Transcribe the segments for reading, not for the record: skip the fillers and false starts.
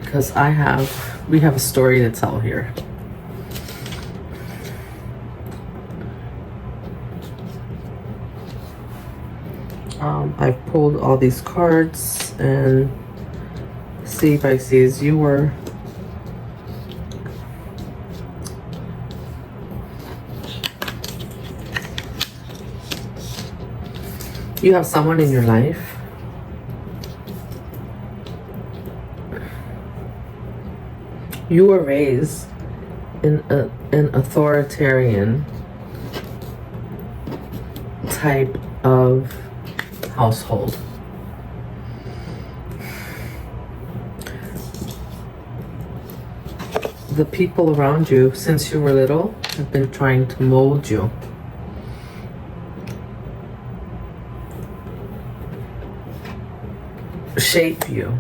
because we have a story to tell here. I've pulled all these cards and see, Pisces, you have someone in your life you were raised in an authoritarian type of household. The people around you since you were little have been trying to mold you. Shape you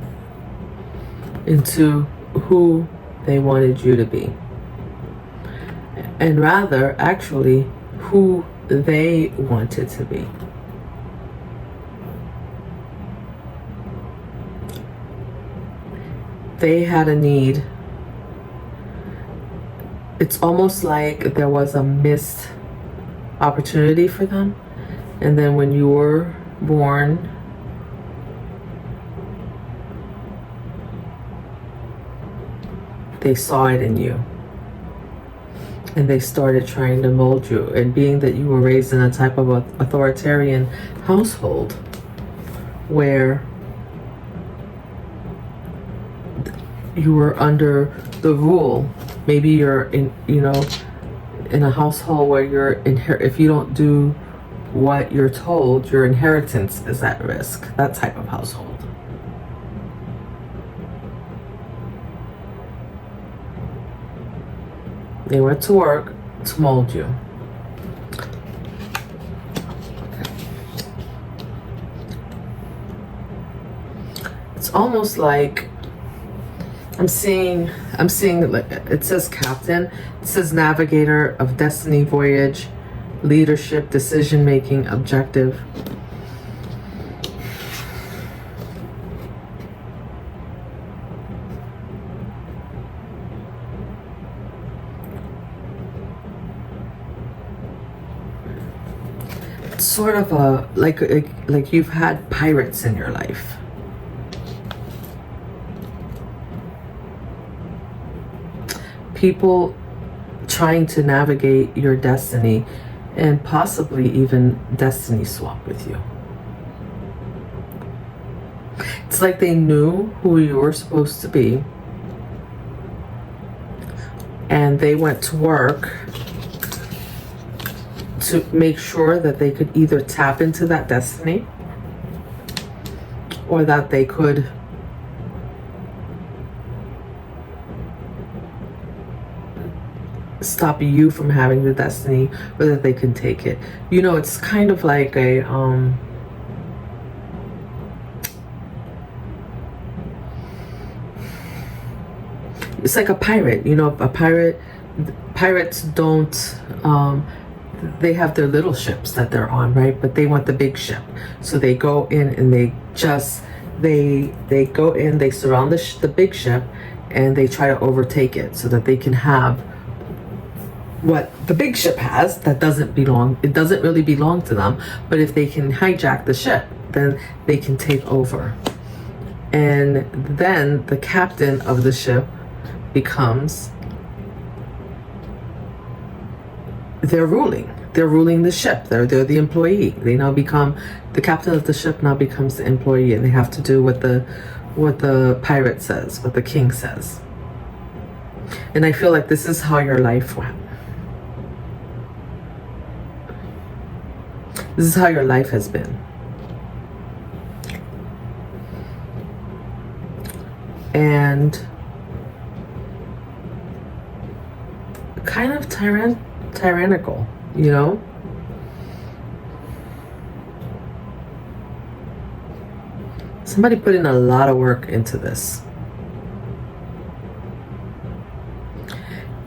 into who they wanted you to be. And rather, actually, who they wanted to be. They had a need. It's almost like there was a missed opportunity for them. And then when you were born, they saw it in you. And they started trying to mold you. And being that you were raised in a type of authoritarian household where you were under the rule, maybe you're in, in a household where if you don't do what you're told, your inheritance is at risk. That type of household. They went to work to mold you. It's almost like I'm seeing like it says captain, it says navigator of destiny, voyage, leadership, decision making, objective. It's sort of a like you've had pirates in your life. People trying to navigate your destiny and possibly even destiny swap with you. It's like they knew who you were supposed to be and they went to work to make sure that they could either tap into that destiny or that they could stop you from having the destiny, or that they can take it. It's kind of like a it's like a pirate. Pirates don't they have their little ships that they're on, right? But they want the big ship, so they go in and they go in, they surround the big ship, and they try to overtake it so that they can have what the big ship has that doesn't really belong to them. But if they can hijack the ship, then they can take over. And then the captain of the ship becomes, they're ruling the ship. They're the employee. They now become, the captain of the ship now becomes the employee, and they have to do what the pirate says, what the king says. And I feel like this is how your life went. This is how your life has been. And kind of tyrannical, Somebody put in a lot of work into this.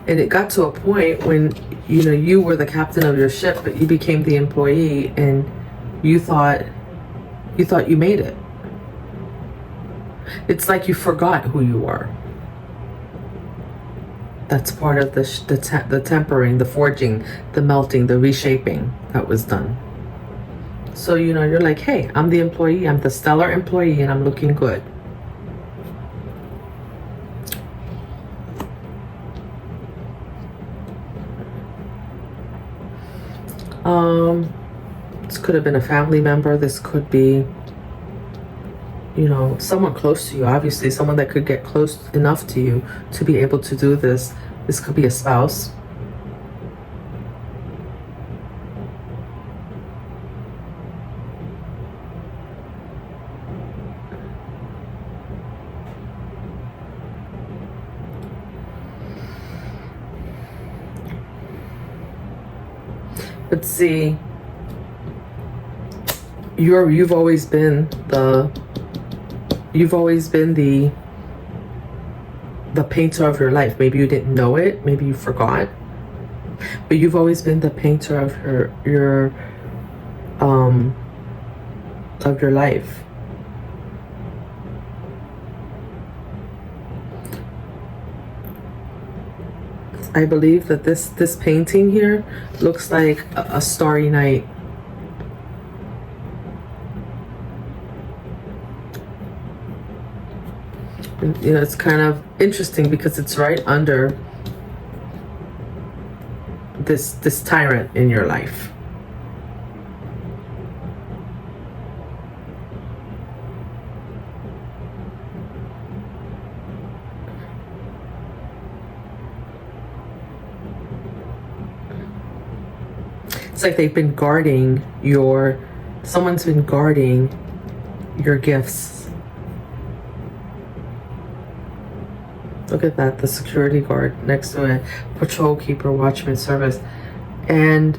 And it got to a point when, you were the captain of your ship, but you became the employee, and you thought you made it. It's like you forgot who you were. That's part of the tempering, the forging, the melting, the reshaping that was done. So, you know, you're like, hey, I'm the employee, I'm the stellar employee, and I'm looking good. This could have been a family member. This could be, you know, someone close to you, obviously, someone that could get close enough to you to be able to do this. This could be a spouse. But see, you've always been the painter of your life. Maybe you didn't know it, maybe you forgot, but you've always been the painter of your life. I believe that this painting here looks like a starry night. And, you know, it's kind of interesting because it's right under this tyrant in your life. It's like they've been guarding someone's been guarding your gifts. Look at that, the security guard next to it, patrol keeper, watchman, service. And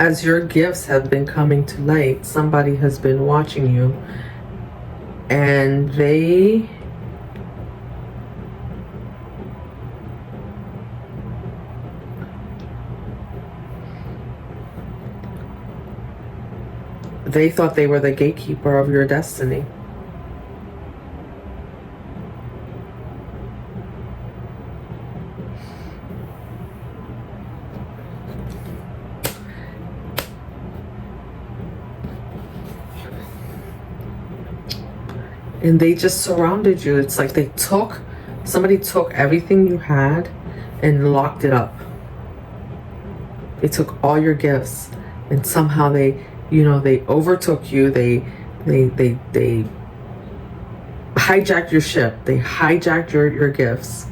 as your gifts have been coming to light, somebody has been watching you, and they thought they were the gatekeeper of your destiny. And they just surrounded you. It's like somebody took everything you had and locked it up. They took all your gifts, and somehow they overtook you. They hijacked your ship. They hijacked your gifts.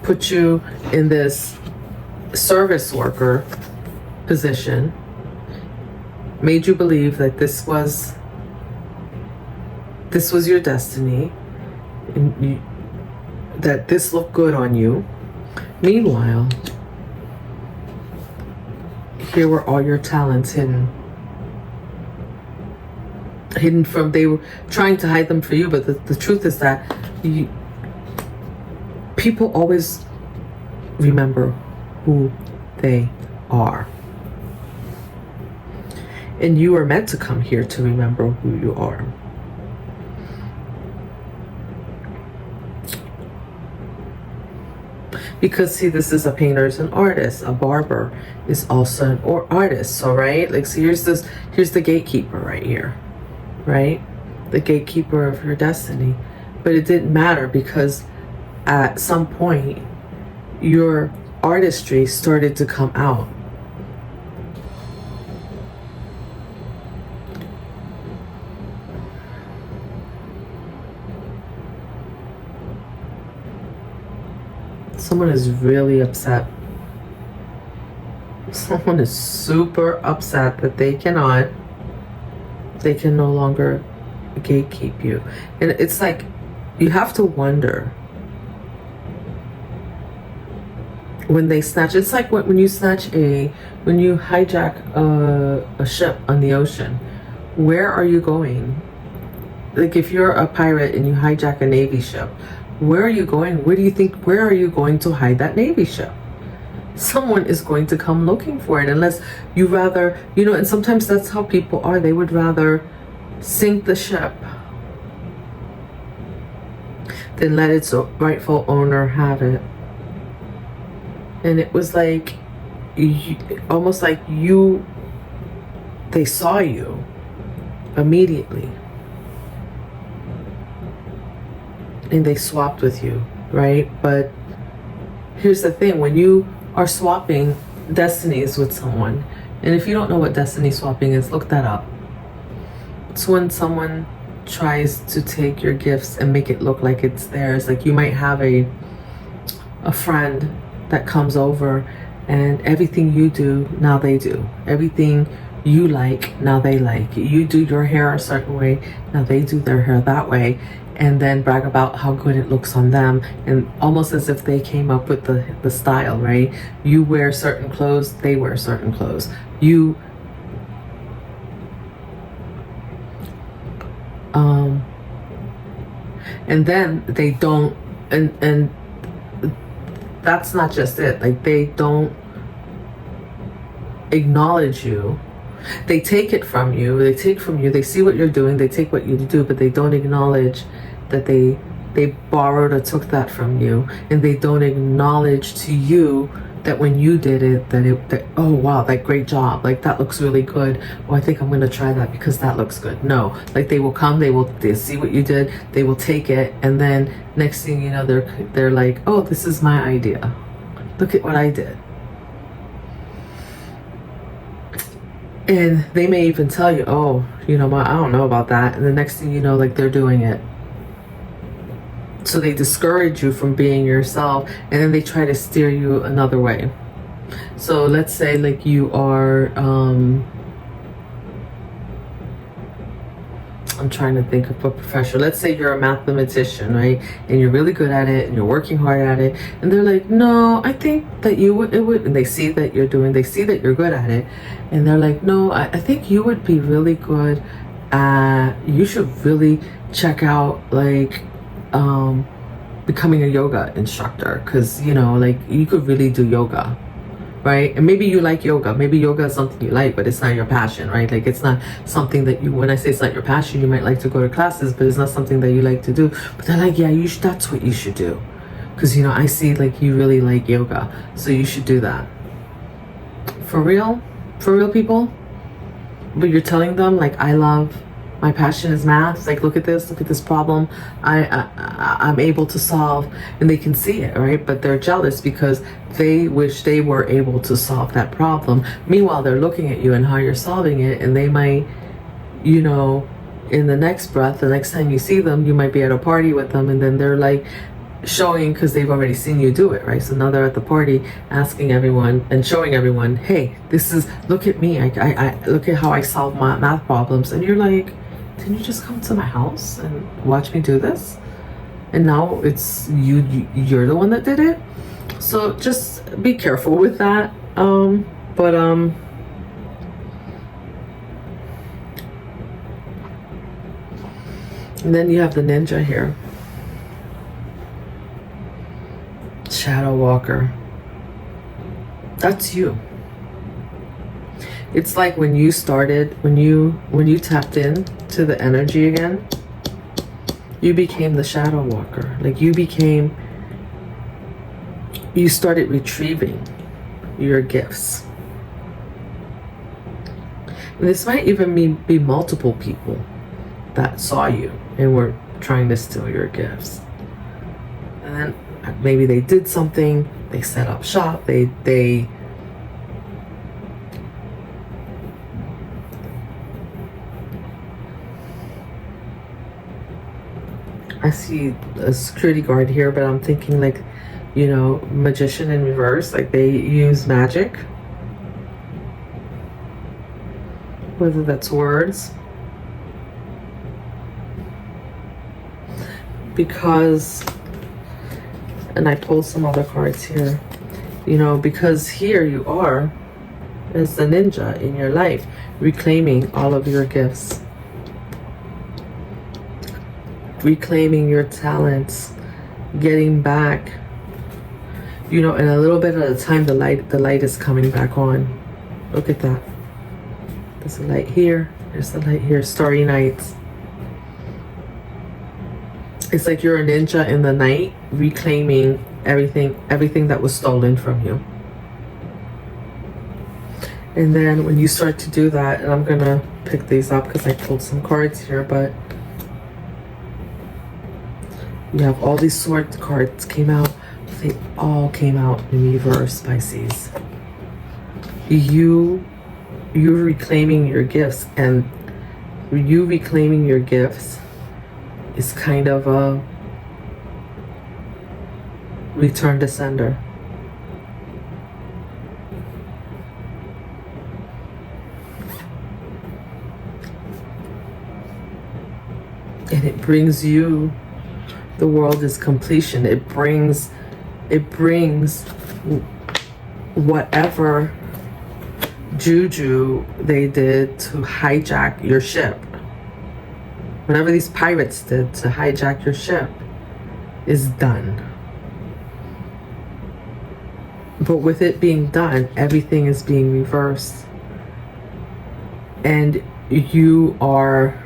Put you in this service worker position. Made you believe that this was your destiny, and that this looked good on you. Meanwhile, here were all your talents hidden from, they were trying to hide them for you, but the truth is that people always remember who they are. And you are meant to come here to remember who you are. Because see, this is a painter, is an artist. A barber is also an artist. So right, like, so here's the gatekeeper right here, right? The gatekeeper of your destiny. But it didn't matter, because at some point your artistry started to come out. Someone is really upset. Someone is super upset that they can no longer gatekeep you. And it's like, you have to wonder, when they snatch, it's like when you hijack a ship on the ocean, where are you going? Like, if you're a pirate and you hijack a Navy ship, where are you going? Where are you going to hide that Navy ship? Someone is going to come looking for it, unless you rather, and sometimes that's how people are. They would rather sink the ship then let its rightful owner have it. And it was like, almost like they saw you immediately. And they swapped with you, right? But here's the thing, when you are swapping destinies with someone, and if you don't know what destiny swapping is, look that up. It's when someone tries to take your gifts and make it look like it's theirs. Like you might have a friend that comes over, and everything you do, now they do. Everything you like, now they like. You do your hair a certain way, now they do their hair that way. And then brag about how good it looks on them, and almost as if they came up with the style, right? You wear certain clothes, they wear certain clothes. And then they don't, and that's not just it. Like they don't acknowledge you. They take it from you. They take from you. They see what you're doing. They take what you do, but they don't acknowledge that they borrowed or took that from you, and they don't acknowledge to you that when you did it, that oh wow, that great job, like that looks really good. Oh, I think I'm gonna try that because that looks good. No, like they will come, they see what you did, they will take it, and then next thing you know, they're like, oh, this is my idea. Look at what I did. And they may even tell you, oh, I don't know about that. And the next thing you know, like they're doing it. So they discourage you from being yourself, and then they try to steer you another way. So let's say like you are, I'm trying to think of a profession. Let's say you're a mathematician, right? And you're really good at it, and you're working hard at it. And they're like, no, I think that it would, and they see that they see that you're good at it. And they're like, no, I think you would be really good at, you should really check out like, becoming a yoga instructor. Cause like you could really do yoga. Right? And maybe you like yoga. Maybe yoga is something you like, but it's not your passion, right? Like it's not something that when I say it's not your passion, you might like to go to classes, but it's not something that you like to do. But they're like, yeah, that's what you should do. Because, I see like you really like yoga, so you should do that. For real people. But you're telling them like, my passion is math. Like, look at this problem I'm able to solve, and they can see it, right? But they're jealous because they wish they were able to solve that problem. Meanwhile, they're looking at you and how you're solving it, and they might, in the next breath, the next time you see them, you might be at a party with them, and then they're like showing, because they've already seen you do it, right? So now they're at the party asking everyone and showing everyone, hey, look at me. I look at how I solve my math problems. And you're like, didn't you just come to my house and watch me do this? And now it's you're the one that did it. So just be careful with that. And then you have the ninja here. Shadow walker. That's you. It's like when you started, when you tapped in to the energy again, you became the shadow walker. Like you started retrieving your gifts. And this might even be multiple people that saw you and were trying to steal your gifts. And then maybe they did something, they set up shop, they I see a security guard here, but I'm thinking like, magician in reverse, like they use magic. Whether that's words. Because, and I pulled some other cards here, because here you are as the ninja in your life, reclaiming all of your gifts. Reclaiming your talents, getting back, and a little bit at a time, the light is coming back on. Look at that. There's a light here, there's a light here. Starry nights. It's like you're a ninja in the night, reclaiming everything that was stolen from you. And then when you start to do that, and I'm gonna pick these up because I pulled some cards here, but you have all these sword cards came out. They all came out in reverse, Pisces. You're reclaiming your gifts, and you reclaiming your gifts is kind of a return to sender. And it brings you, the world is completion. It brings whatever juju they did to hijack your ship. Whatever these pirates did to hijack your ship is done. But with it being done, everything is being reversed. And you are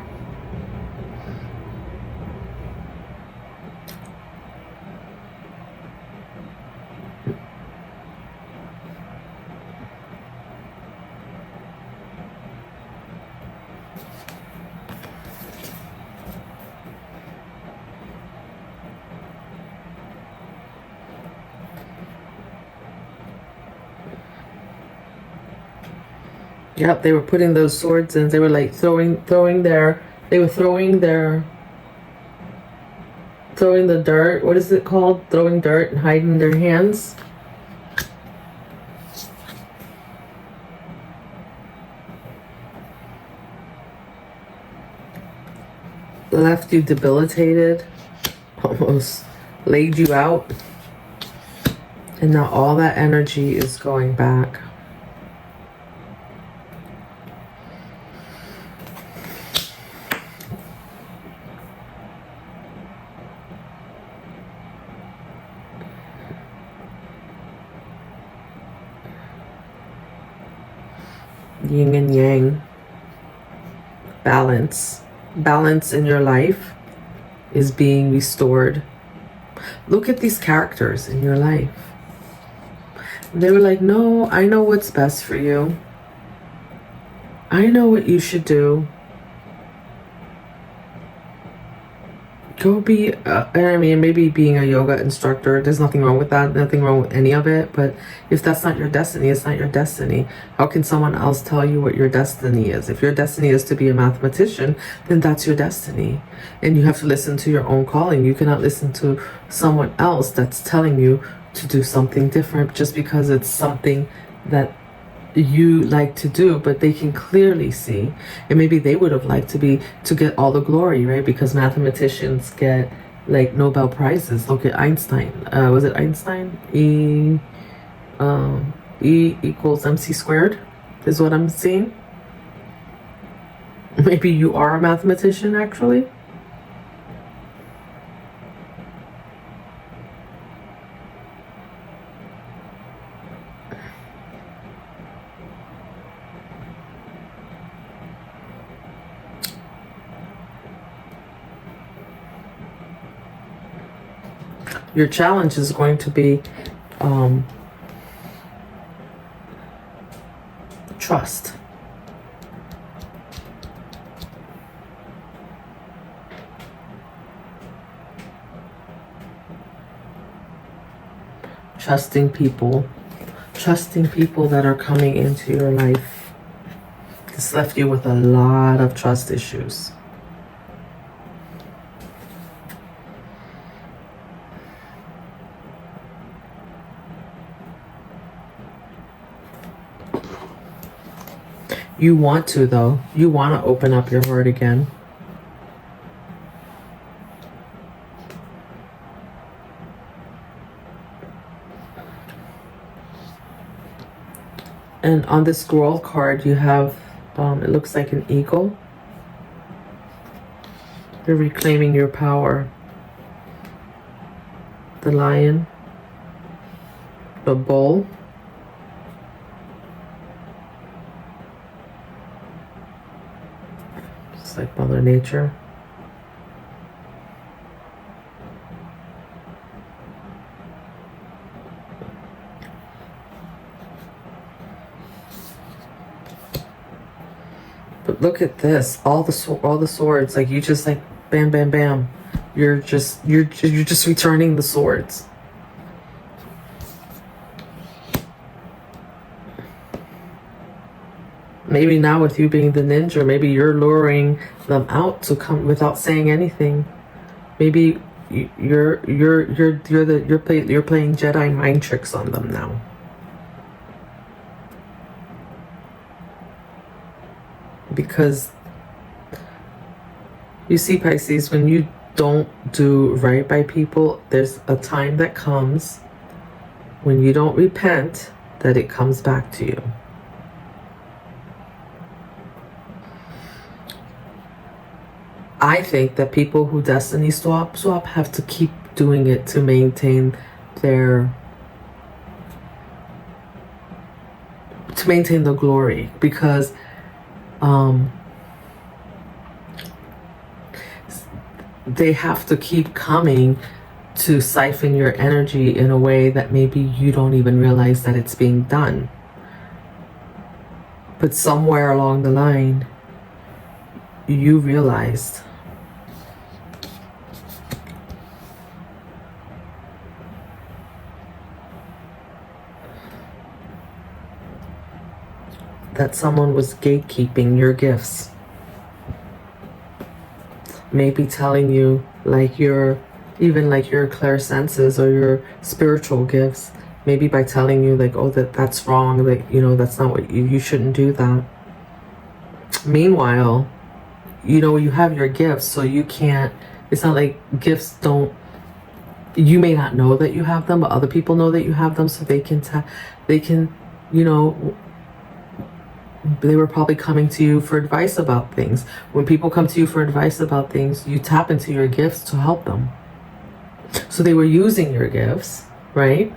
yep, they were putting those swords in. They were like throwing the dirt. What is it called? Throwing dirt and hiding their hands. Left you debilitated, almost laid you out. And now all that energy is going back. Yin and yang. Balance in your life is being restored. Look at these characters in your life. They were like, no, I know what's best for you. I know what you should do. Go be, I mean, maybe being a yoga instructor, there's nothing wrong with that, nothing wrong with any of it, but if that's not your destiny, it's not your destiny. How can someone else tell you what your destiny is? If your destiny is to be a mathematician, then that's your destiny. And you have to listen to your own calling. You cannot listen to someone else that's telling you to do something different just because it's something that you like to do, but they can clearly see, and maybe they would have liked to get all the glory, right? Because mathematicians get like Nobel prizes. Look at Einstein. Was it Einstein? E equals mc squared is what I'm seeing. Maybe you are a mathematician actually. Your challenge is going to be trust. Trusting people that are coming into your life. This left you with a lot of trust issues. You want to, though. You want to open up your heart again. And on the scroll card, you have, it looks like an eagle. You're reclaiming your power. The lion. The bull. Like Mother Nature. look at this. All the swords. Like, you just like bam, bam, bam. You're just returning the swords. Maybe now with you being the ninja, maybe you're luring them out to come without saying anything. Maybe you're playing Jedi mind tricks on them now. Because you see, Pisces, when you don't do right by people, there's a time that comes when you don't repent that it comes back to you. I think that people who destiny swap have to keep doing it to maintain the glory, because they have to keep coming to siphon your energy in a way that maybe you don't even realize that it's being done. But somewhere along the line, you realized that someone was gatekeeping your gifts. Maybe telling you, like, your clairsenses or your spiritual gifts, maybe by telling you, like, oh, that's wrong, like, you know, that's not what you shouldn't do that. Meanwhile, you know, you have your gifts, so you can't, it's not like gifts don't, you may not know that you have them, but other people know that you have them, so they can, you know, they were probably coming to you for advice about things. When people come to you for advice about things, you tap into your gifts to help them. So they were using your gifts, right?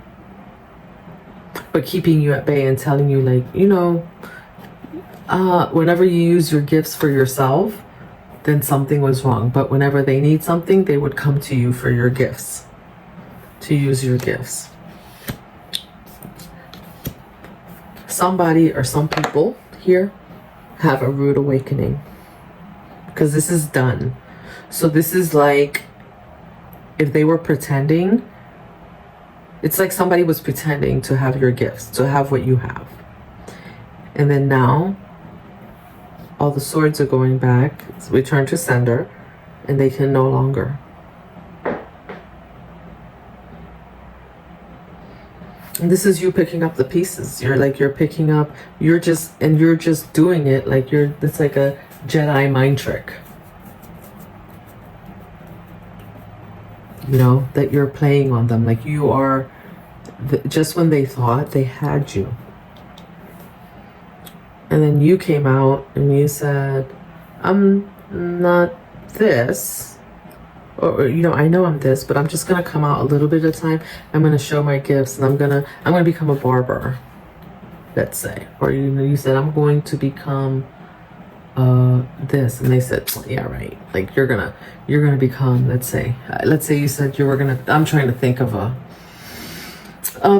But keeping you at bay and telling you, like, you know, whenever you use your gifts for yourself, then something was wrong. But whenever they need something, they would come to you for your gifts, to use your gifts. Somebody or some people here have a rude awakening, because this is done. So this is like, if they were pretending, it's like somebody was pretending to have your gifts, to have what you have. And then now, all the swords are going back, return to sender, and they can no longer. And this is you picking up the pieces. You're picking up, you're just doing it like it's like a Jedi mind trick. You know, that you're playing on them. Like you are, just when they thought they had you. And then you came out and you said, I'm not this. Or, you know, I know I'm this, but I'm just going to come out a little bit at a time. I'm going to show my gifts, and I'm going to become a barber, let's say. Or, you know, you said, I'm going to become this. And they said, yeah, right. Like, you're going to become, let's say you said you were going to, I'm trying to think of a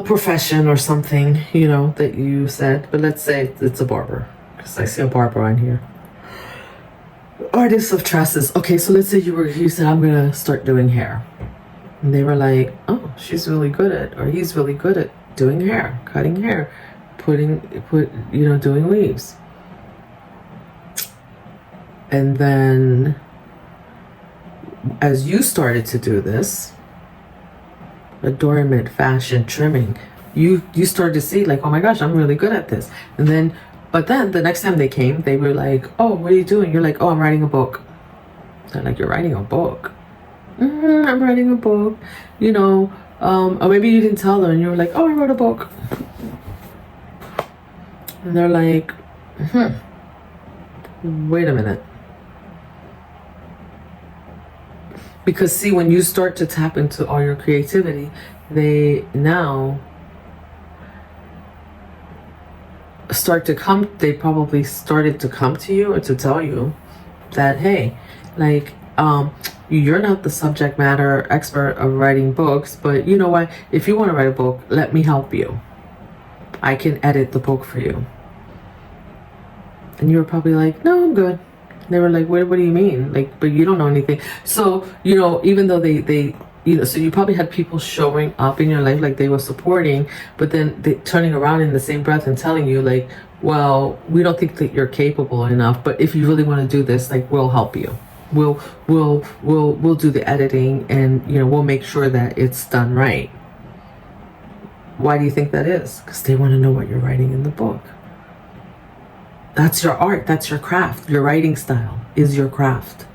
profession or something, you know, that you said. But let's say it's a barber, because I see a barber on here. Artists of tresses. Okay, so let's say you said, I'm gonna start doing hair, and they were like, oh, she's really good at, or he's really good at doing hair, cutting hair, doing weaves. And then as you started to do this, adornment, fashion, trimming, you started to see, like, oh my gosh, I'm really good at this. But then the next time they came, they were like, oh, what are you doing? You're like, oh, I'm writing a book. They're like, you're writing a book? I'm writing a book. You know, or maybe you didn't tell them, and you were like, oh, I wrote a book. And they're like, wait a minute. Because see, when you start to tap into all your creativity, they probably started to come to you and to tell you that, hey, like, you're not the subject matter expert of writing books, but you know what? If you want to write a book, let me help you. I can edit the book for you. And you were probably like, no, I'm good. And they were like, what do you mean? Like, but you don't know anything. So, you know, even though they you know, so you probably had people showing up in your life like they were supporting, but then they turning around in the same breath and telling you like, well, we don't think that you're capable enough, but if you really want to do this, like, we'll help you. We'll do the editing, and you know, we'll make sure that it's done right. Why do you think that is? Because they want to know what you're writing in the book. That's your art, that's your craft. Your writing style is your craft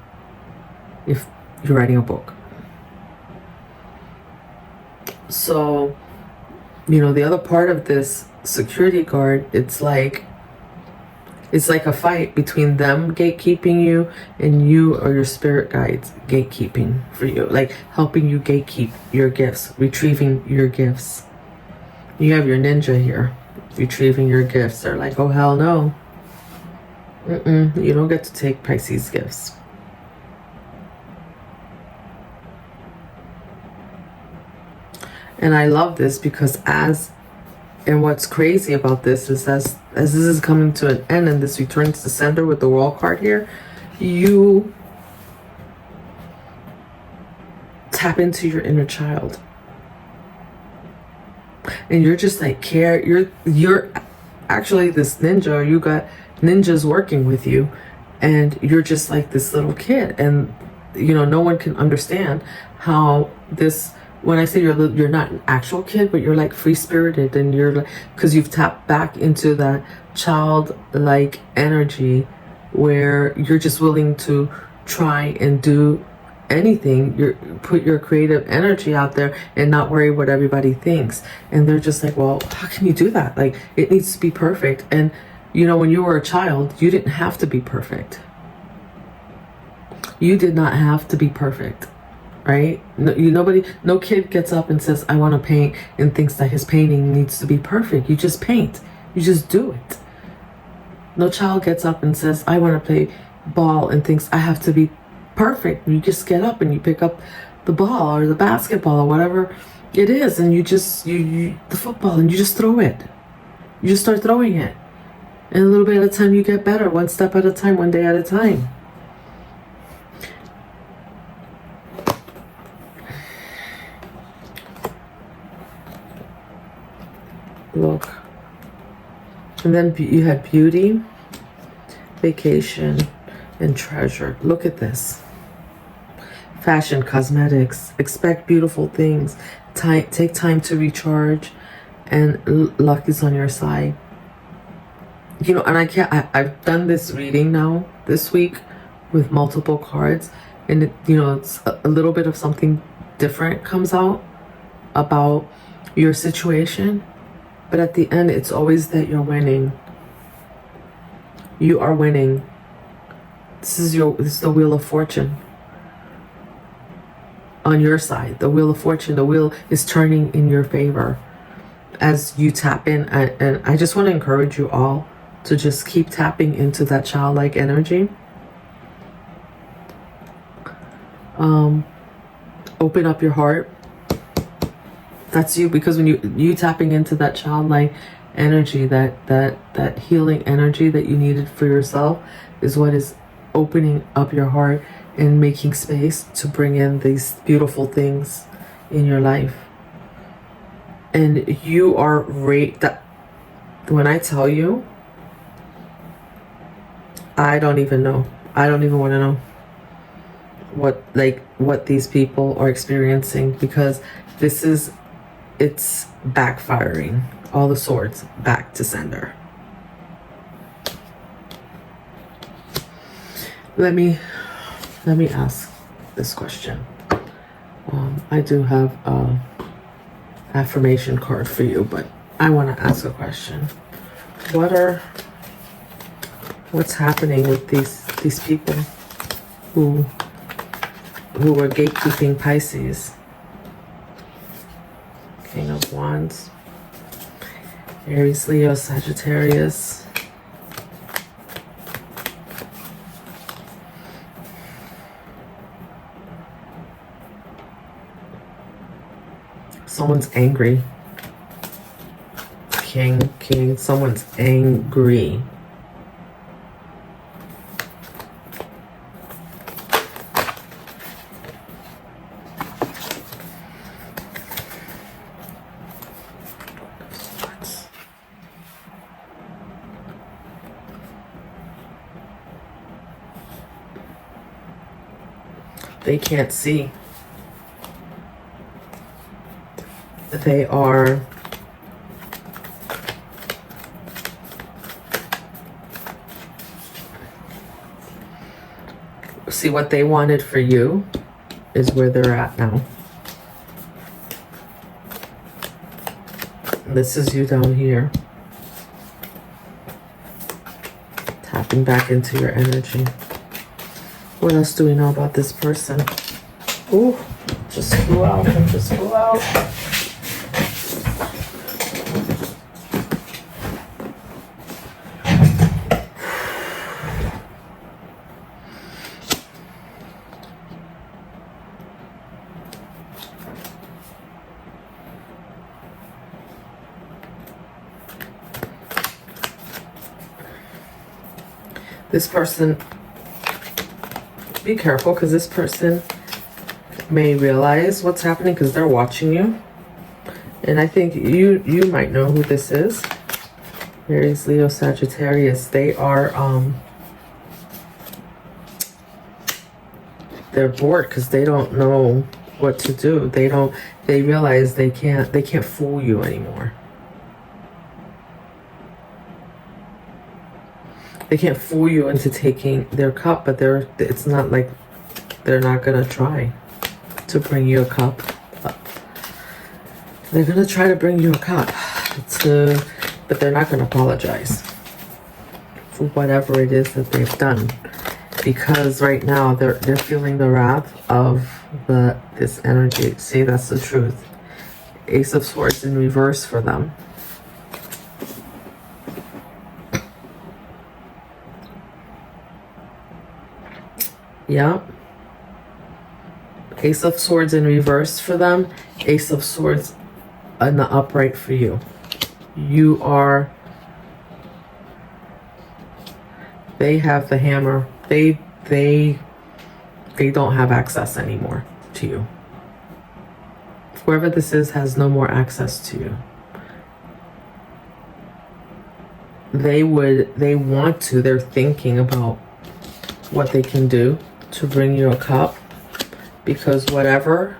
if you're writing a book. So, you know, the other part of this security guard, it's like a fight between them gatekeeping you and you or your spirit guides gatekeeping for you, like helping you gatekeep your gifts, retrieving your gifts. You have your ninja here retrieving your gifts. They're like, oh hell no, you don't get to take Pisces gifts. And I love this because and what's crazy about this is as this is coming to an end and this returns to sender with the World card here, you tap into your inner child. And you're just like you're actually this ninja, you got ninjas working with you, and you're just like this little kid. And you know, no one can understand how this, when I say you're not an actual kid, but you're like free spirited, and you're like, because you've tapped back into that childlike energy where you're just willing to try and do anything. You put your creative energy out there and not worry what everybody thinks. And they're just like, well, how can you do that? Like, it needs to be perfect. And you know, when you were a child, you didn't have to be perfect. You did not have to be perfect. Right? No kid gets up and says, I want to paint, and thinks that his painting needs to be perfect. You just paint. You just do it. No child gets up and says, I want to play ball, and thinks I have to be perfect. You just get up and you pick up the ball or the basketball or whatever it is, and you the football, and you just throw it. You just start throwing it. And a little bit at a time you get better, one step at a time, one day at a time. Look. And then you had beauty, vacation, and treasure. Look at this. Fashion, cosmetics, expect beautiful things. Take time to recharge, and luck is on your side. You know, and I've done this reading now this week with multiple cards, and you know, it's a little bit of something different comes out about your situation. But at the end, it's always that you're winning. You are winning. This is the Wheel of Fortune. On your side, the Wheel of Fortune, the wheel is turning in your favor as you tap in. And I just want to encourage you all to just keep tapping into that childlike energy. Open up your heart. That's you, because when you tapping into that childlike energy, that healing energy that you needed for yourself, is what is opening up your heart and making space to bring in these beautiful things in your life. And you are that when I tell you, I don't even know. I don't even want to know what these people are experiencing, because it's backfiring. All the swords back to sender. Let me ask this question. I do have a affirmation card for you, but I want to ask a question. What's happening with these people who were gatekeeping Pisces? King of Wands, Aries, Leo, Sagittarius. Someone's angry. King, someone's angry. They can't see. They are see what they wanted for you is where they're at now. This is you down here. Tapping back into your energy. What else do we know about this person? Ooh, just flew out. It just flew out. This person, be careful, because this person may realize what's happening because they're watching you. And I think you might know who this is. Aries, Leo, Sagittarius. They are they're bored because they don't know what to do. They realize they can't fool you anymore. They can't fool you into taking their cup, but it's not like they're not gonna try to bring you a cup. They're gonna try to bring you a cup, but they're not gonna apologize for whatever it is that they've done, because right now they're feeling the wrath of this energy. See, that's the truth. Ace of Swords in reverse for them. Yeah. Ace of Swords in reverse for them. Ace of Swords in the upright for you. They have the hammer. They don't have access anymore to you. Whoever this is has no more access to you. They're thinking about what they can do to bring you a cup, because whatever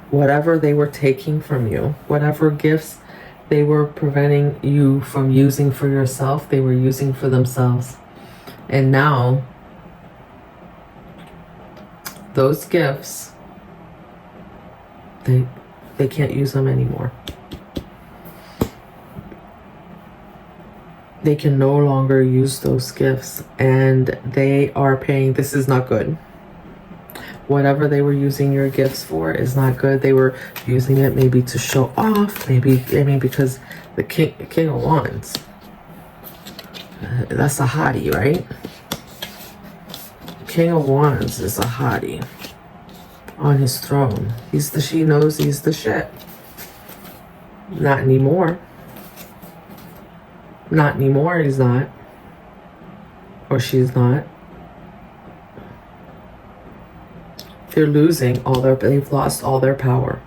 they were taking from you, whatever gifts they were preventing you from using for yourself, they were using for themselves. And now those gifts, they can't use them anymore. They can no longer use those gifts, and they are paying. This is not good. Whatever they were using your gifts for is not good. They were using it maybe to show off, because the King of Wands, that's a hottie, right? King of Wands is a hottie on his throne. She knows he's the shit. Not anymore. Not anymore, he's not. Or she's not. They're losing they've lost all their power.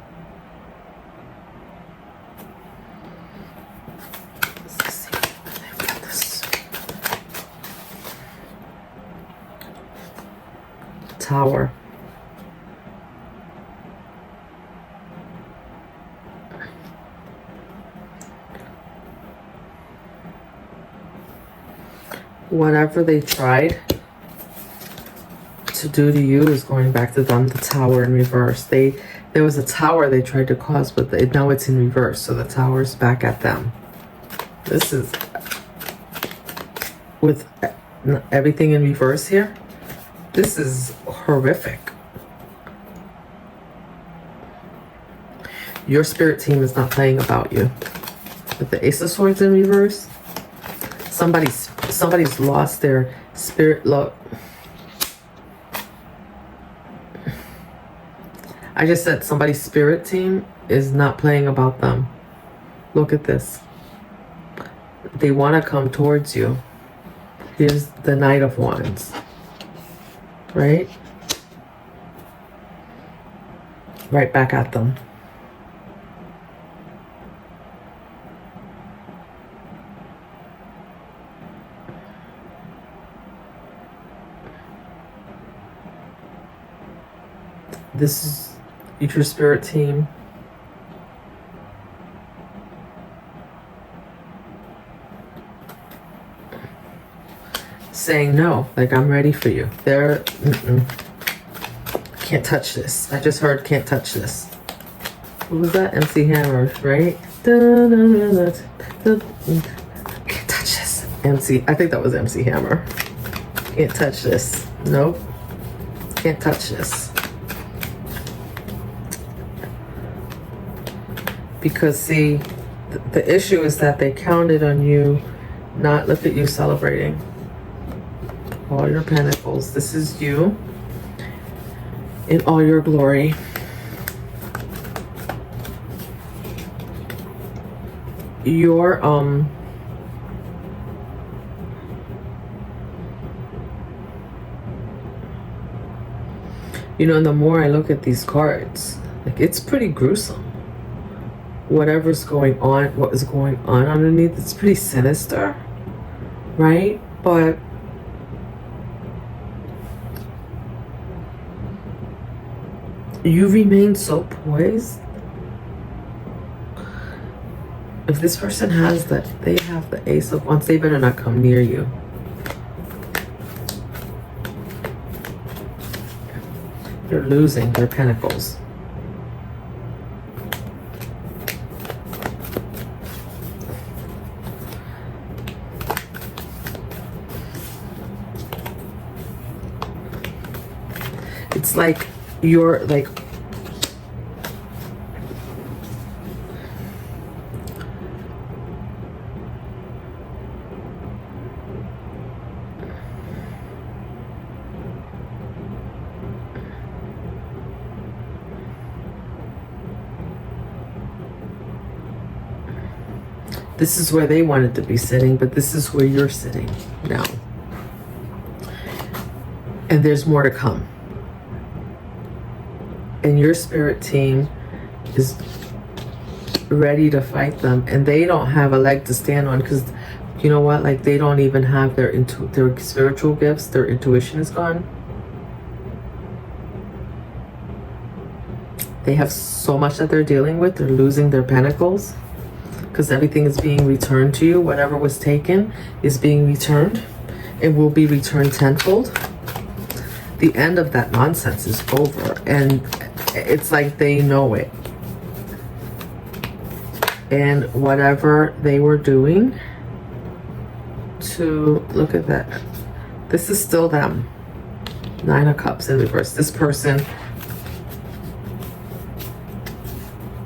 Let's see. They've got this Tower. Whatever they tried to do to you is going back to them. The Tower in reverse. There was a tower they tried to cause, but now it's in reverse, so the tower's back at them. This is with everything in reverse here. This is horrific. Your spirit team is not playing about you. With the Ace of Swords in reverse, somebody's lost their spirit. Look, I just said somebody's spirit team is not playing about them. Look at this. They want to come towards you. Here's the Knight of Wands. Right? Right back at them. This is your spirit team. Saying no, like I'm ready for you. They're, can't touch this. I just heard can't touch this. What was that? MC Hammer, right? Can't touch this. MC, I think that was MC Hammer. Can't touch this. Nope. Can't touch this. Because see, the issue is that they counted on you not, look at you celebrating. All your pentacles. This is you in all your glory. Your you know, the more I look at these cards, like it's pretty gruesome. Whatever's going on, what is going on underneath, it's pretty sinister, right? But you remain so poised. If this person has that, they have the Ace of Wands, they better not come near you. They're losing their pentacles. It's like you're like, this is where they wanted to be sitting, but this is where you're sitting now. And there's more to come. And your spirit team is ready to fight them, and they don't have a leg to stand on, because you know what, like they don't even have their spiritual gifts. Their intuition is gone. They have so much that they're dealing with. They're losing their pentacles because everything is being returned to you. Whatever was taken is being returned. It will be returned tenfold. The end of that nonsense is over, and it's like they know it. And whatever they were doing to, look at that, this is still them. 9 of Cups in reverse. This person,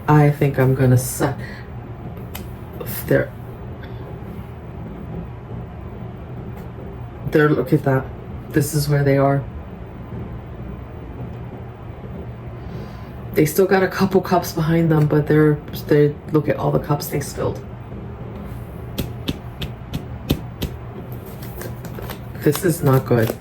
I think I'm gonna suck. They're, look at that. This is where they are. They still got a couple cups behind them, but they look at all the cups they spilled. This is not good.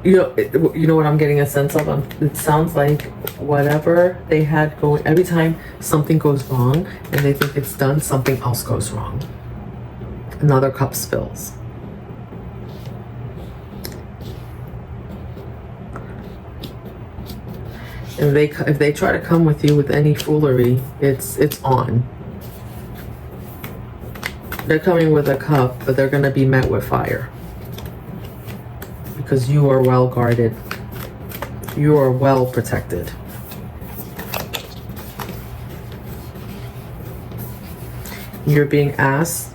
You know what I'm getting a sense of? It sounds like whatever they had going, every time something goes wrong and they think it's done, something else goes wrong. Another cup spills. And if they try to come with you with any foolery, it's on. They're coming with a cup, but they're going to be met with fire. Because you are well guarded. You are well protected. You're being asked.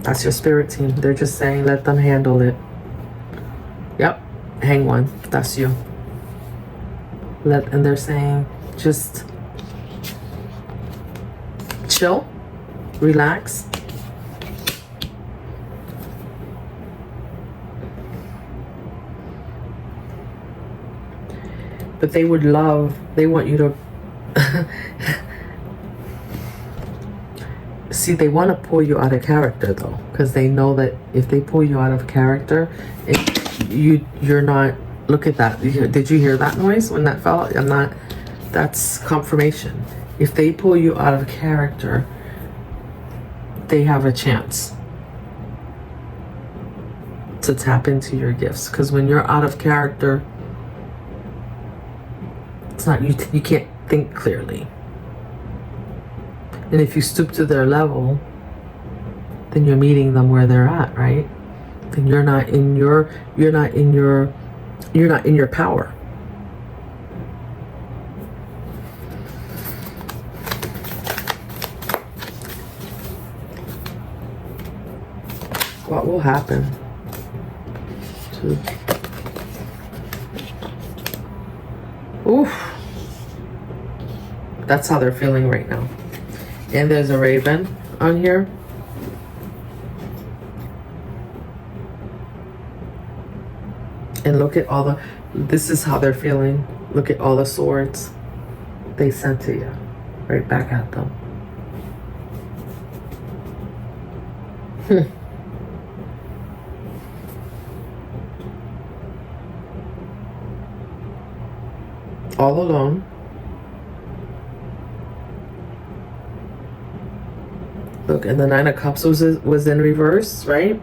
That's your spirit team. They're just saying, let them handle it. Yep. Hang one. That's you. And they're saying, just chill, relax. But they want you to see, they want to pull you out of character though, because they know that if they pull you out of character, you're not. Look at that. Did you hear that noise when that fell? That's confirmation. If they pull you out of character, they have a chance to tap into your gifts. Because when you're out of character, it's not you can't think clearly. And if you stoop to their level, then you're meeting them where they're at, right? Then you're not in your power. What will happen to... Oof. That's how they're feeling right now. And there's a raven on here. And look at all the... This is how they're feeling. Look at all the swords they sent to you. Right back at them. All alone. Look, and the Nine of Cups was in reverse, right?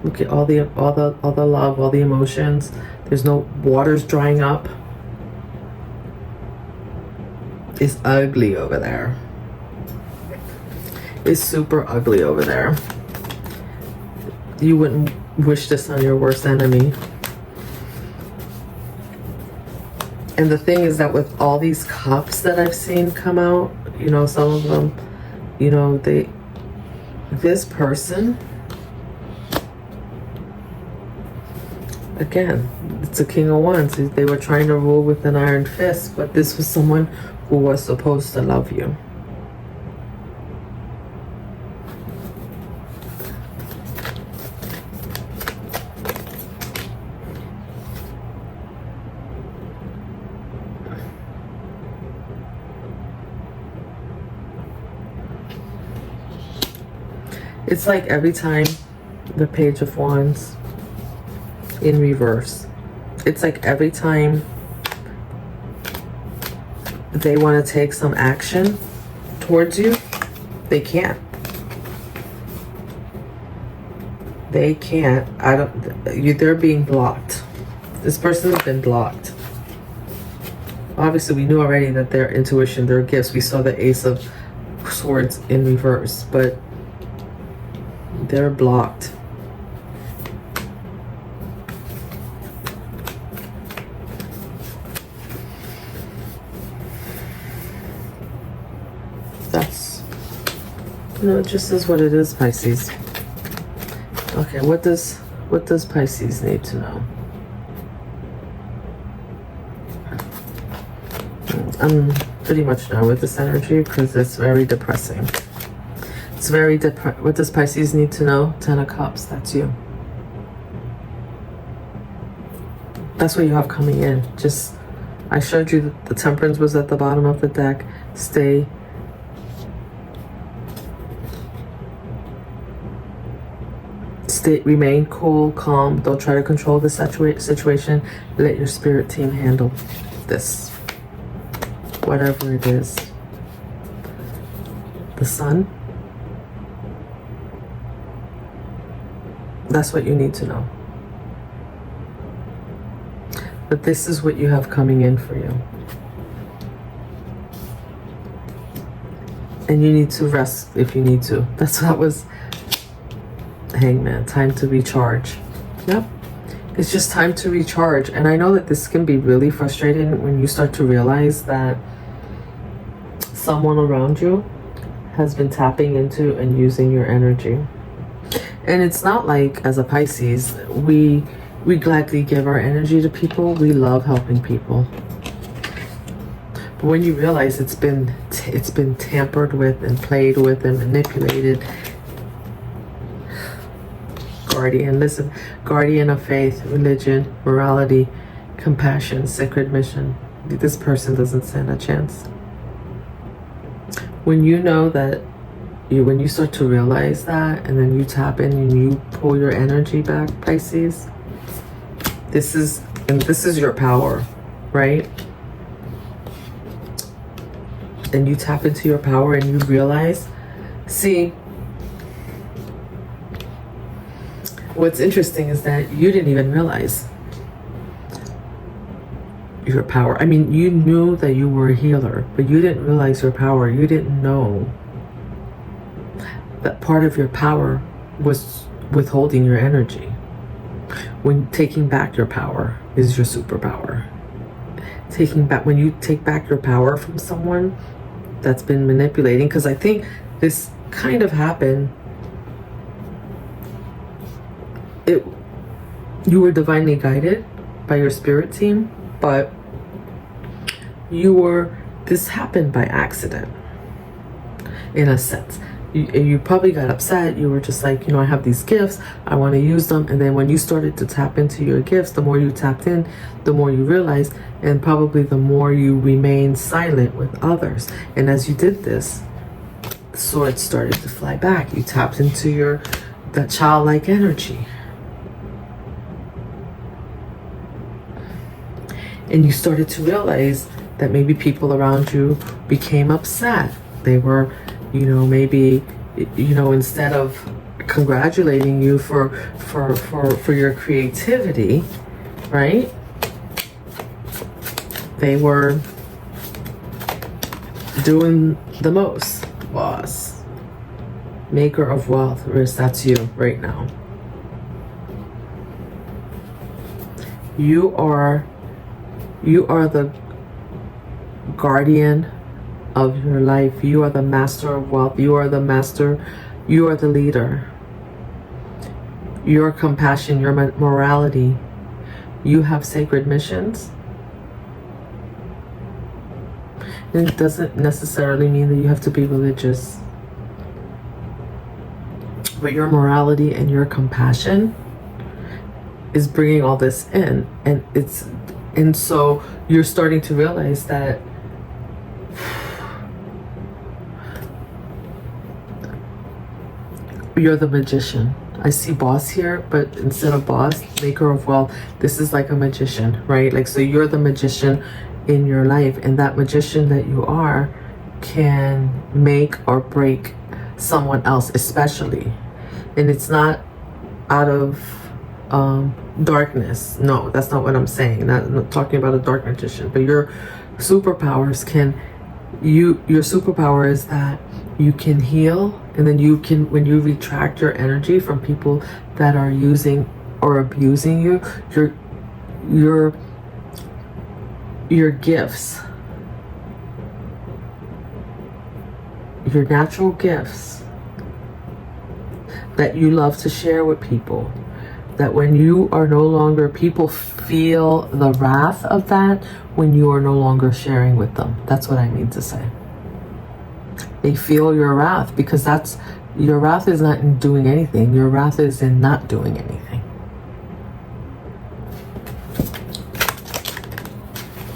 Look at all the love, all the emotions. There's no water's drying up. It's ugly over there. It's super ugly over there. You wouldn't wish this on your worst enemy. And the thing is that with all these cups that I've seen come out, you know, some of them, you know, this person, again, it's a King of Wands. They were trying to rule with an iron fist, but this was someone who was supposed to love you. It's like every time the Page of Wands in reverse, it's like every time they want to take some action towards you, they can't. They can't. They're being blocked. This person's been blocked. Obviously, we knew already that their intuition, their gifts, we saw the Ace of Swords in reverse, but they're blocked. That's, you know, it just is what it is, Pisces. Okay, what does Pisces need to know? I'm pretty much done with this energy because it's very depressing. It's very what does Pisces need to know? 10 of Cups, that's you. That's what you have coming in. Just, I showed you that the Temperance was at the bottom of the deck. Remain cool, calm. Don't try to control the situation. Let your spirit team handle this. Whatever it is. The Sun. That's what you need to know. But this is what you have coming in for you. And you need to rest if you need to. That was Hangman. Time to recharge. Yep. It's just time to recharge. And I know that this can be really frustrating when you start to realize that someone around you has been tapping into and using your energy. And it's not like, as a Pisces, we gladly give our energy to people. We love helping people. But when you realize it's been tampered with and played with and manipulated, Guardian, listen, guardian of faith, religion, morality, compassion, sacred mission. This person doesn't stand a chance. When you know that, when you start to realize that, and then you tap in and you pull your energy back, Pisces, this is your power, right? And you tap into your power and you realize, see, what's interesting is that you didn't even realize your power. I mean, you knew that you were a healer, but you didn't realize your power. You didn't know that part of your power was withholding your energy. When taking back your power is your superpower. When you take back your power from someone that's been manipulating, because I think this kind of happened. You were divinely guided by your spirit team, but this happened by accident, in a sense. You probably got upset. You were just like, I have these gifts, I want to use them. And then when you started to tap into your gifts, the more you tapped in, the more you realized, and probably the more you remained silent with others. And as you did this, the swords started to fly back. You tapped into that childlike energy. And you started to realize that maybe people around you became upset. They were, maybe, instead of congratulating you for your creativity, right? They were doing the most. Boss, maker of wealth, Riz, that's you right now. You are the guardian of your life. You are the master of wealth. You are the master. You are the leader. Your compassion, your morality. You have sacred missions. And it doesn't necessarily mean that you have to be religious. But your morality and your compassion is bringing all this in. And so you're starting to realize that you're the magician. I see boss here, but instead of boss, maker of wealth, this is like a magician, right? Like, so you're the magician in your life, and that magician that you are can make or break someone else, especially. And it's not out of darkness. No, that's not what I'm saying. I'm not talking about a dark magician, but your superpowers your superpower is that you can heal, and then you can, when you retract your energy from people that are using or abusing you, your gifts, your natural gifts that you love to share with people, that when you are no longer, people feel the wrath of that when you are no longer sharing with them. That's what I mean to say. They feel your wrath, because your wrath is not in doing anything. Your wrath is in not doing anything.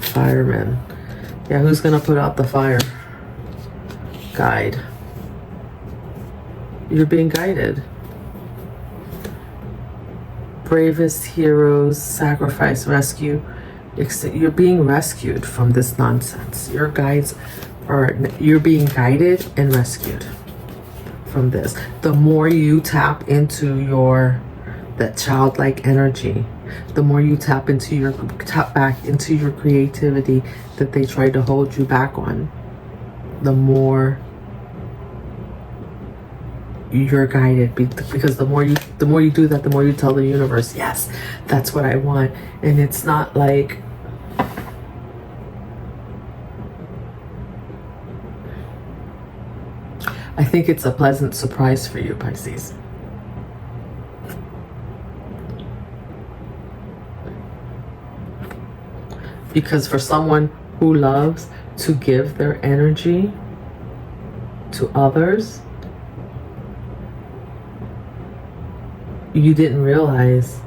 Fireman. Yeah, who's gonna put out the fire? Guide. You're being guided. Bravest heroes, sacrifice, rescue. You're being rescued from this nonsense. You're being guided and rescued from this. The more you tap into that childlike energy, the more you tap back into your creativity that they tried to hold you back on, the more you're guided, because the more you do that, the more you tell the universe, yes, that's what I want. And it's not like I think it's a pleasant surprise for you, Pisces. Because for someone who loves to give their energy to others, you didn't realize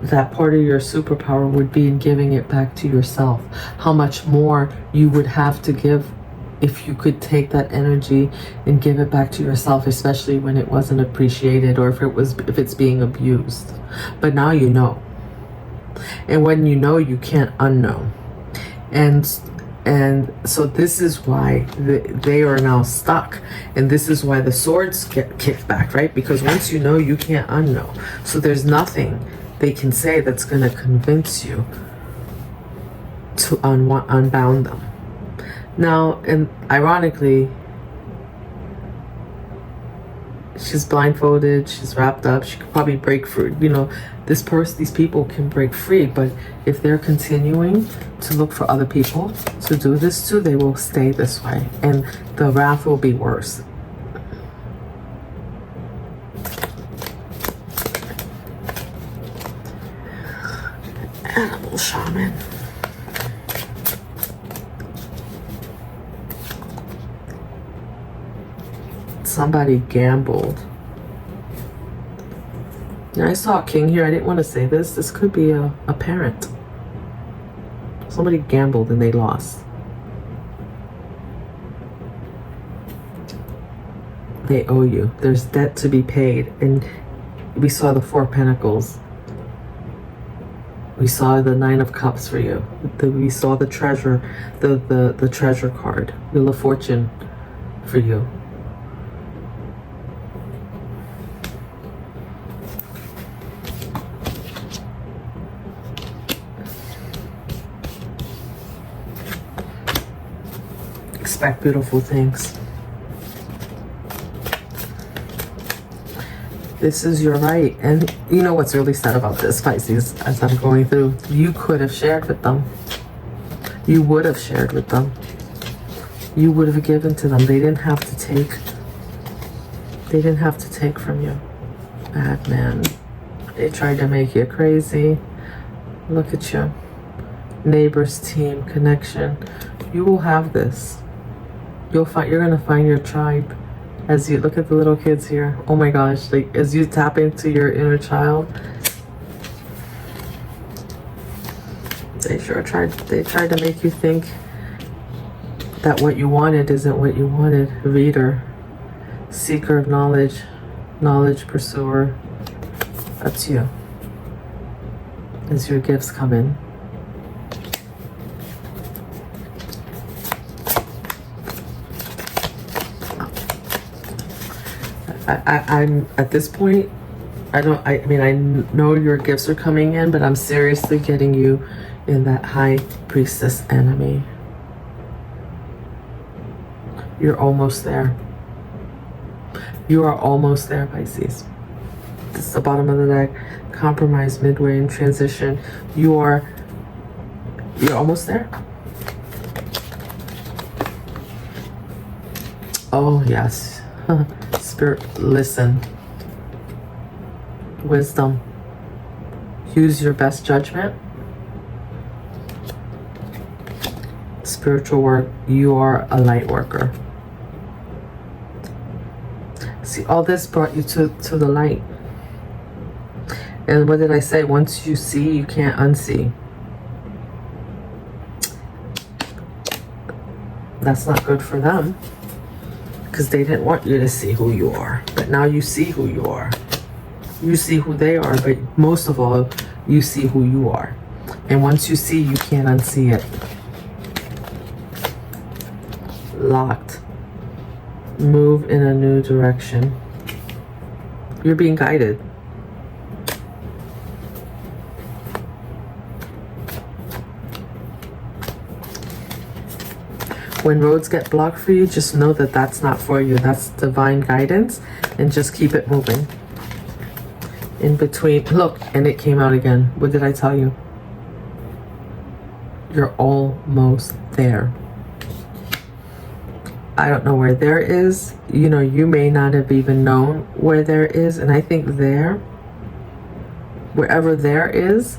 that part of your superpower would be in giving it back to yourself. How much more you would have to give if you could take that energy and give it back to yourself, especially when it wasn't appreciated or if it's being abused. But now you know. And when you know, you can't unknow. And And so this is why they are now stuck. And this is why the swords get kicked back, right? Because once you know, you can't unknow. So there's nothing they can say that's going to convince you to unbound them. Now, and ironically, she's blindfolded, she's wrapped up, she could probably break free. You know, these people can break free, but if they're continuing to look for other people to do this to, they will stay this way, and the wrath will be worse. Animal shaman. Somebody gambled. Now, I saw a king here. I didn't want to say this. This could be a parent. Somebody gambled and they lost. They owe you. There's debt to be paid. And we saw the 4 Pentacles. We saw the 9 of Cups for you. We saw the treasure, the treasure card, Wheel of Fortune for you. Expect beautiful things. This is your right. And you know what's really sad about this, Pisces, as I'm going through, you could have shared with them. You would have shared with them. You would have given to them. They didn't have to take. They didn't have to take from you. Bad man. They tried to make you crazy. Look at you. Neighbors, team, connection. You will have this. You're gonna find your tribe. As you look at the little kids here, oh my gosh, like as you tap into your inner child, they tried to make you think that what you wanted isn't what you wanted. Reader, seeker of knowledge, knowledge pursuer, that's you. As your gifts come in. I'm at this point, I mean, I know your gifts are coming in, but I'm seriously getting you in that high priestess enemy. You're almost there. You are almost there, Pisces. This is the bottom of the deck. Compromise, midway in transition. You're almost there. Oh, yes. Spirit, listen. Wisdom. Use your best judgment. Spiritual work. You are a light worker. See, all this brought you to the light. And what did I say? Once you see, you can't unsee. That's not good for them. Because they didn't want you to see who you are. But now you see who you are. You see who they are, but most of all, you see who you are. And once you see, you can't unsee it. Locked. Move in a new direction. You're being guided. When roads get blocked for you, just know that that's not for you. That's divine guidance, and just keep it moving. In between, look, and it came out again. What did I tell you? You're almost there. I don't know where there is. You know, you may not have even known where there is, and I think there, wherever there is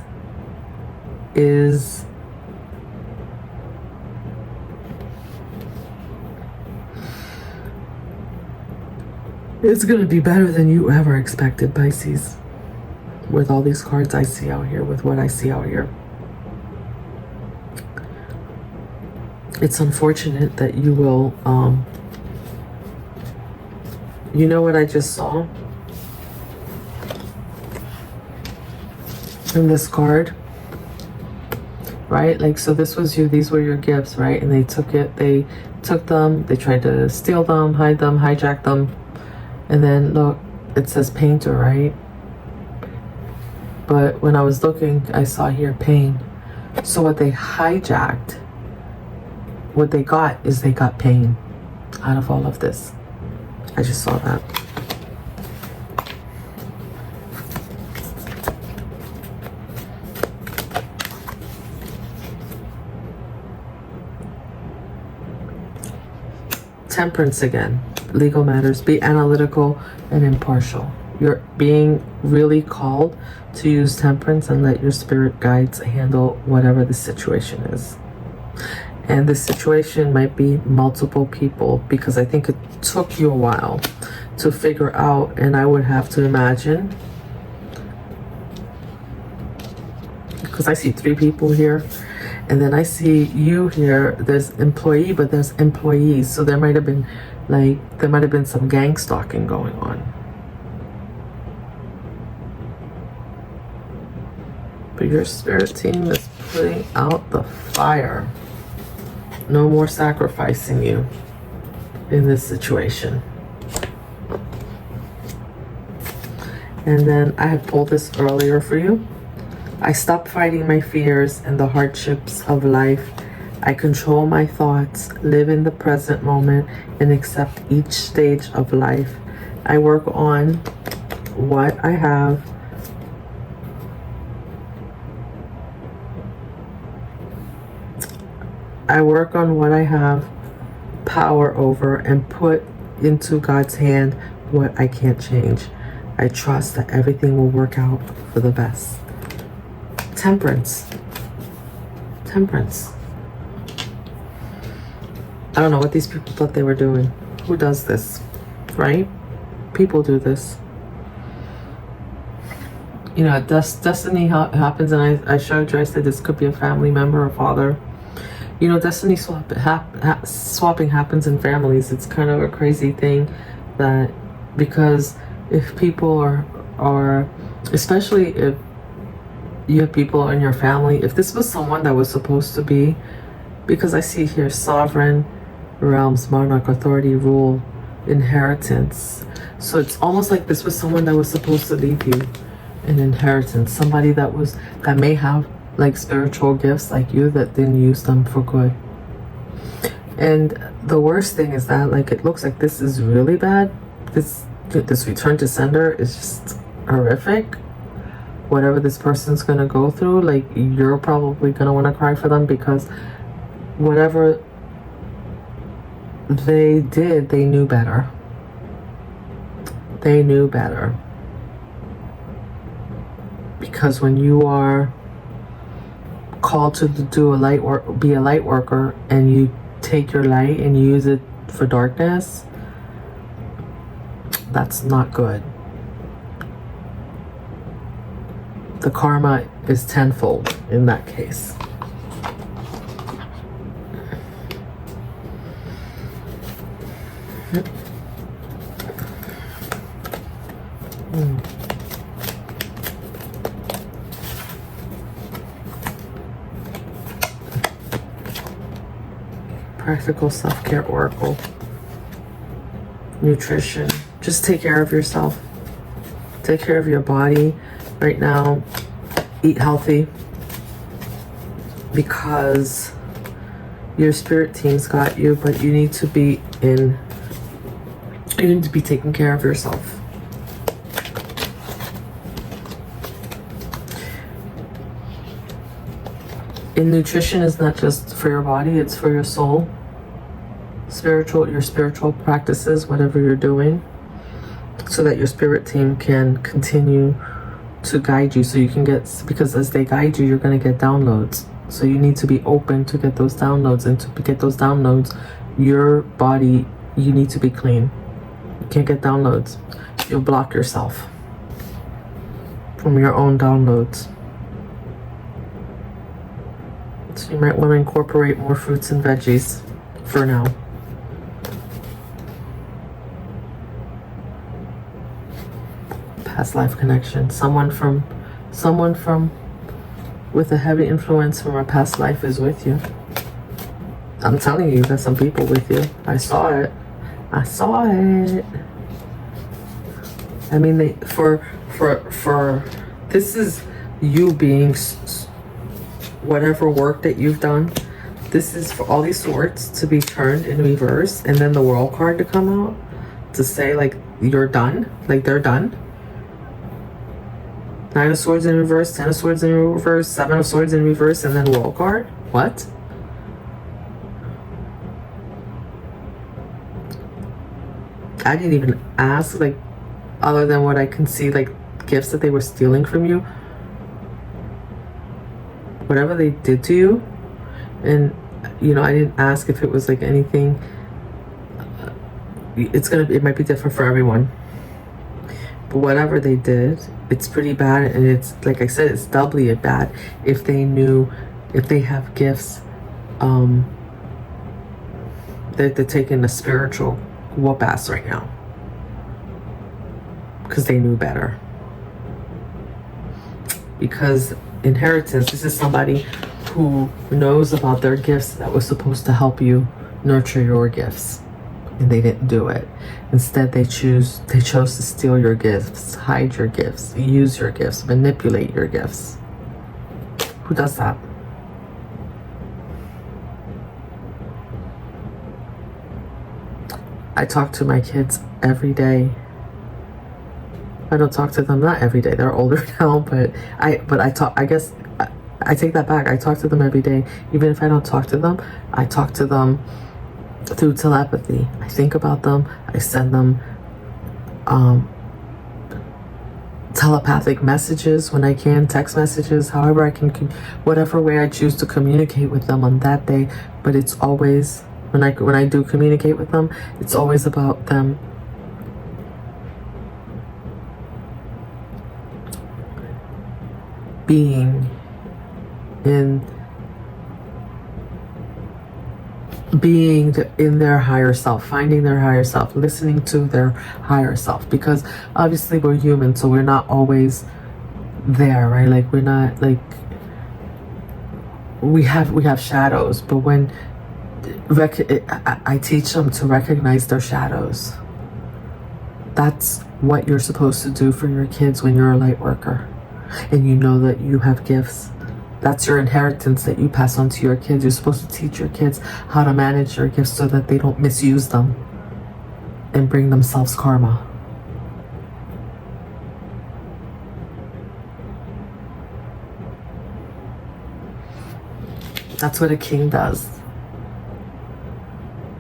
it's going to be better than you ever expected, Pisces. With all these cards I see out here, with what I see out here. It's unfortunate that you will, you know what I just saw? In this card? right? Like, so this was you, these were your gifts, right? And they took them, they tried to steal them, hijack them. And then look, it says painter, right? But when I was looking, I saw here pain. So what they hijacked, what they got is they got pain out of all of this. I just saw that. Temperance again. Legal matters. Be analytical and impartial. You're being really called to use temperance and let your spirit guides handle whatever the situation is. And this situation might be multiple people, because I think it took you a while to figure out, and I would have to imagine, because I see 3 people here, and then I see you here. There's employee, but there's employees. So there might have been some gang stalking going on. But your spirit team is putting out the fire. No more sacrificing you in this situation. And then I had pulled this earlier for you. I stop fighting my fears and the hardships of life. I control my thoughts, live in the present moment, and accept each stage of life. I work on what I have. I work on what I have power over and put into God's hand what I can't change. I trust that everything will work out for the best. Temperance. Temperance. I don't know what these people thought they were doing. Who does this, right? People do this. You know, destiny happens, and I showed you, I said this could be a family member, a father. You know, destiny swapping happens in families. It's kind of a crazy thing, that because if people are especially if you have people in your family, if this was someone that was supposed to be, because I see here sovereign realms, monarch, authority, rule, inheritance. So it's almost like this was someone that was supposed to leave you an inheritance. Somebody that may have like spiritual gifts like you, that didn't use them for good. And the worst thing is that, like, it looks like this is really bad. This return to sender is just horrific. Whatever this person's gonna go through, like, you're probably gonna want to cry for them, because whatever they did, they knew better. They knew better. Because when you are called to do be a light worker, and you take your light and you use it for darkness, that's not good. The karma is tenfold in that case. Practical self-care oracle. Nutrition. Just take care of yourself. Take care of your body right now. Eat healthy, because your spirit team's got you, but you need to be taking care of yourself. And nutrition is not just for your body, it's for your soul. Your spiritual practices, whatever you're doing, so that your spirit team can continue to guide you, so you can because as they guide you, you're going to get downloads. So you need to be open to get those downloads, and to get those downloads, your body, you need to be clean. You can't get downloads. You'll block yourself from your own downloads. So you might want to incorporate more fruits and veggies for now. Past life connection. Someone from with a heavy influence from a past life is with you. I'm telling you, there's some people with you. I saw it. I saw it. I mean, this is you being whatever work that you've done. This is for all these swords to be turned in reverse, and then the World card to come out to say like you're done, like they're done. 9 of Swords in reverse, 10 of Swords in reverse, 7 of Swords in reverse, and then World card. What? I didn't even ask, like, other than what I can see, like gifts that they were stealing from you. Whatever they did to you, and you know, I didn't ask if it was like anything. It might be different for everyone. But whatever they did, it's pretty bad, and it's like I said, it's doubly bad if they knew, if they have gifts, they're taking a spiritual whoop ass right now because they knew better. Because inheritance, this is somebody who knows about their gifts that was supposed to help you nurture your gifts, and they didn't do it. Instead, they chose to steal your gifts, hide your gifts, use your gifts, manipulate your gifts. Who does that? I talk to my kids every day. I don't talk to them, not every day, they're older now, but I talk, I guess I take that back. I talk to them every day. Even if I don't talk to them, I talk to them through telepathy. I think about them. I send them telepathic messages when I can, text messages, however I can, whatever way I choose to communicate with them on that day. But it's always, when I do communicate with them, it's always about them being in their higher self, finding their higher self, listening to their higher self. Because obviously we're human, so we're not always there, right? Like we're not like, we have shadows, but when I teach them to recognize their shadows. That's what you're supposed to do for your kids when you're a light worker and you know that you have gifts. That's your inheritance that you pass on to your kids. You're supposed to teach your kids how to manage your gifts so that they don't misuse them and bring themselves karma. That's what a king does.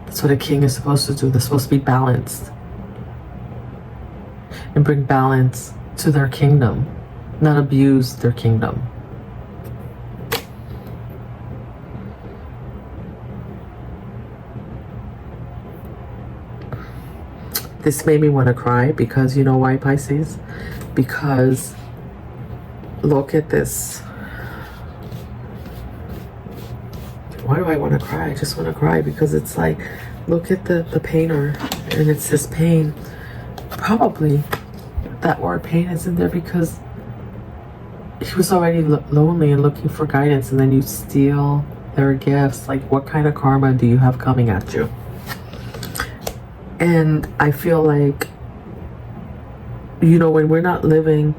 That's what a king is supposed to do. They're supposed to be balanced and bring balance to their kingdom, not abuse their kingdom. This made me want to cry because you know why, Pisces? Because look at this. Why do I want to cry? I just want to cry because it's like, look at the painter, and it's this pain. Probably that word pain is in there because he was already lonely and looking for guidance, and then you steal their gifts. Like, what kind of karma do you have coming at you? And I feel like, you know, when you're not living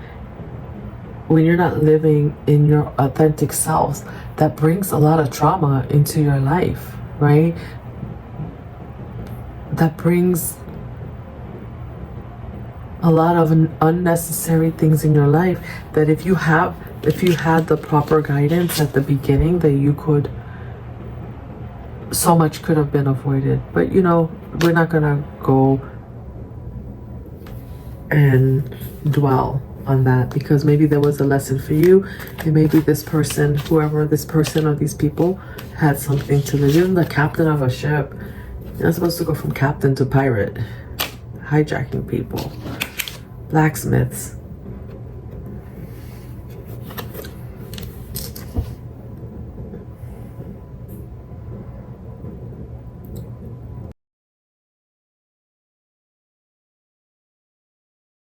in your authentic selves, that brings a lot of trauma into your life, right? That brings a lot of unnecessary things in your life that if you had the proper guidance at the beginning, that you could, so much could have been avoided. But you know, we're not gonna go and dwell on that because maybe there was a lesson for you, and maybe this person, whoever this person or these people, had something to live. Even the captain of a ship, you're not supposed to go from captain to pirate, hijacking people, blacksmiths.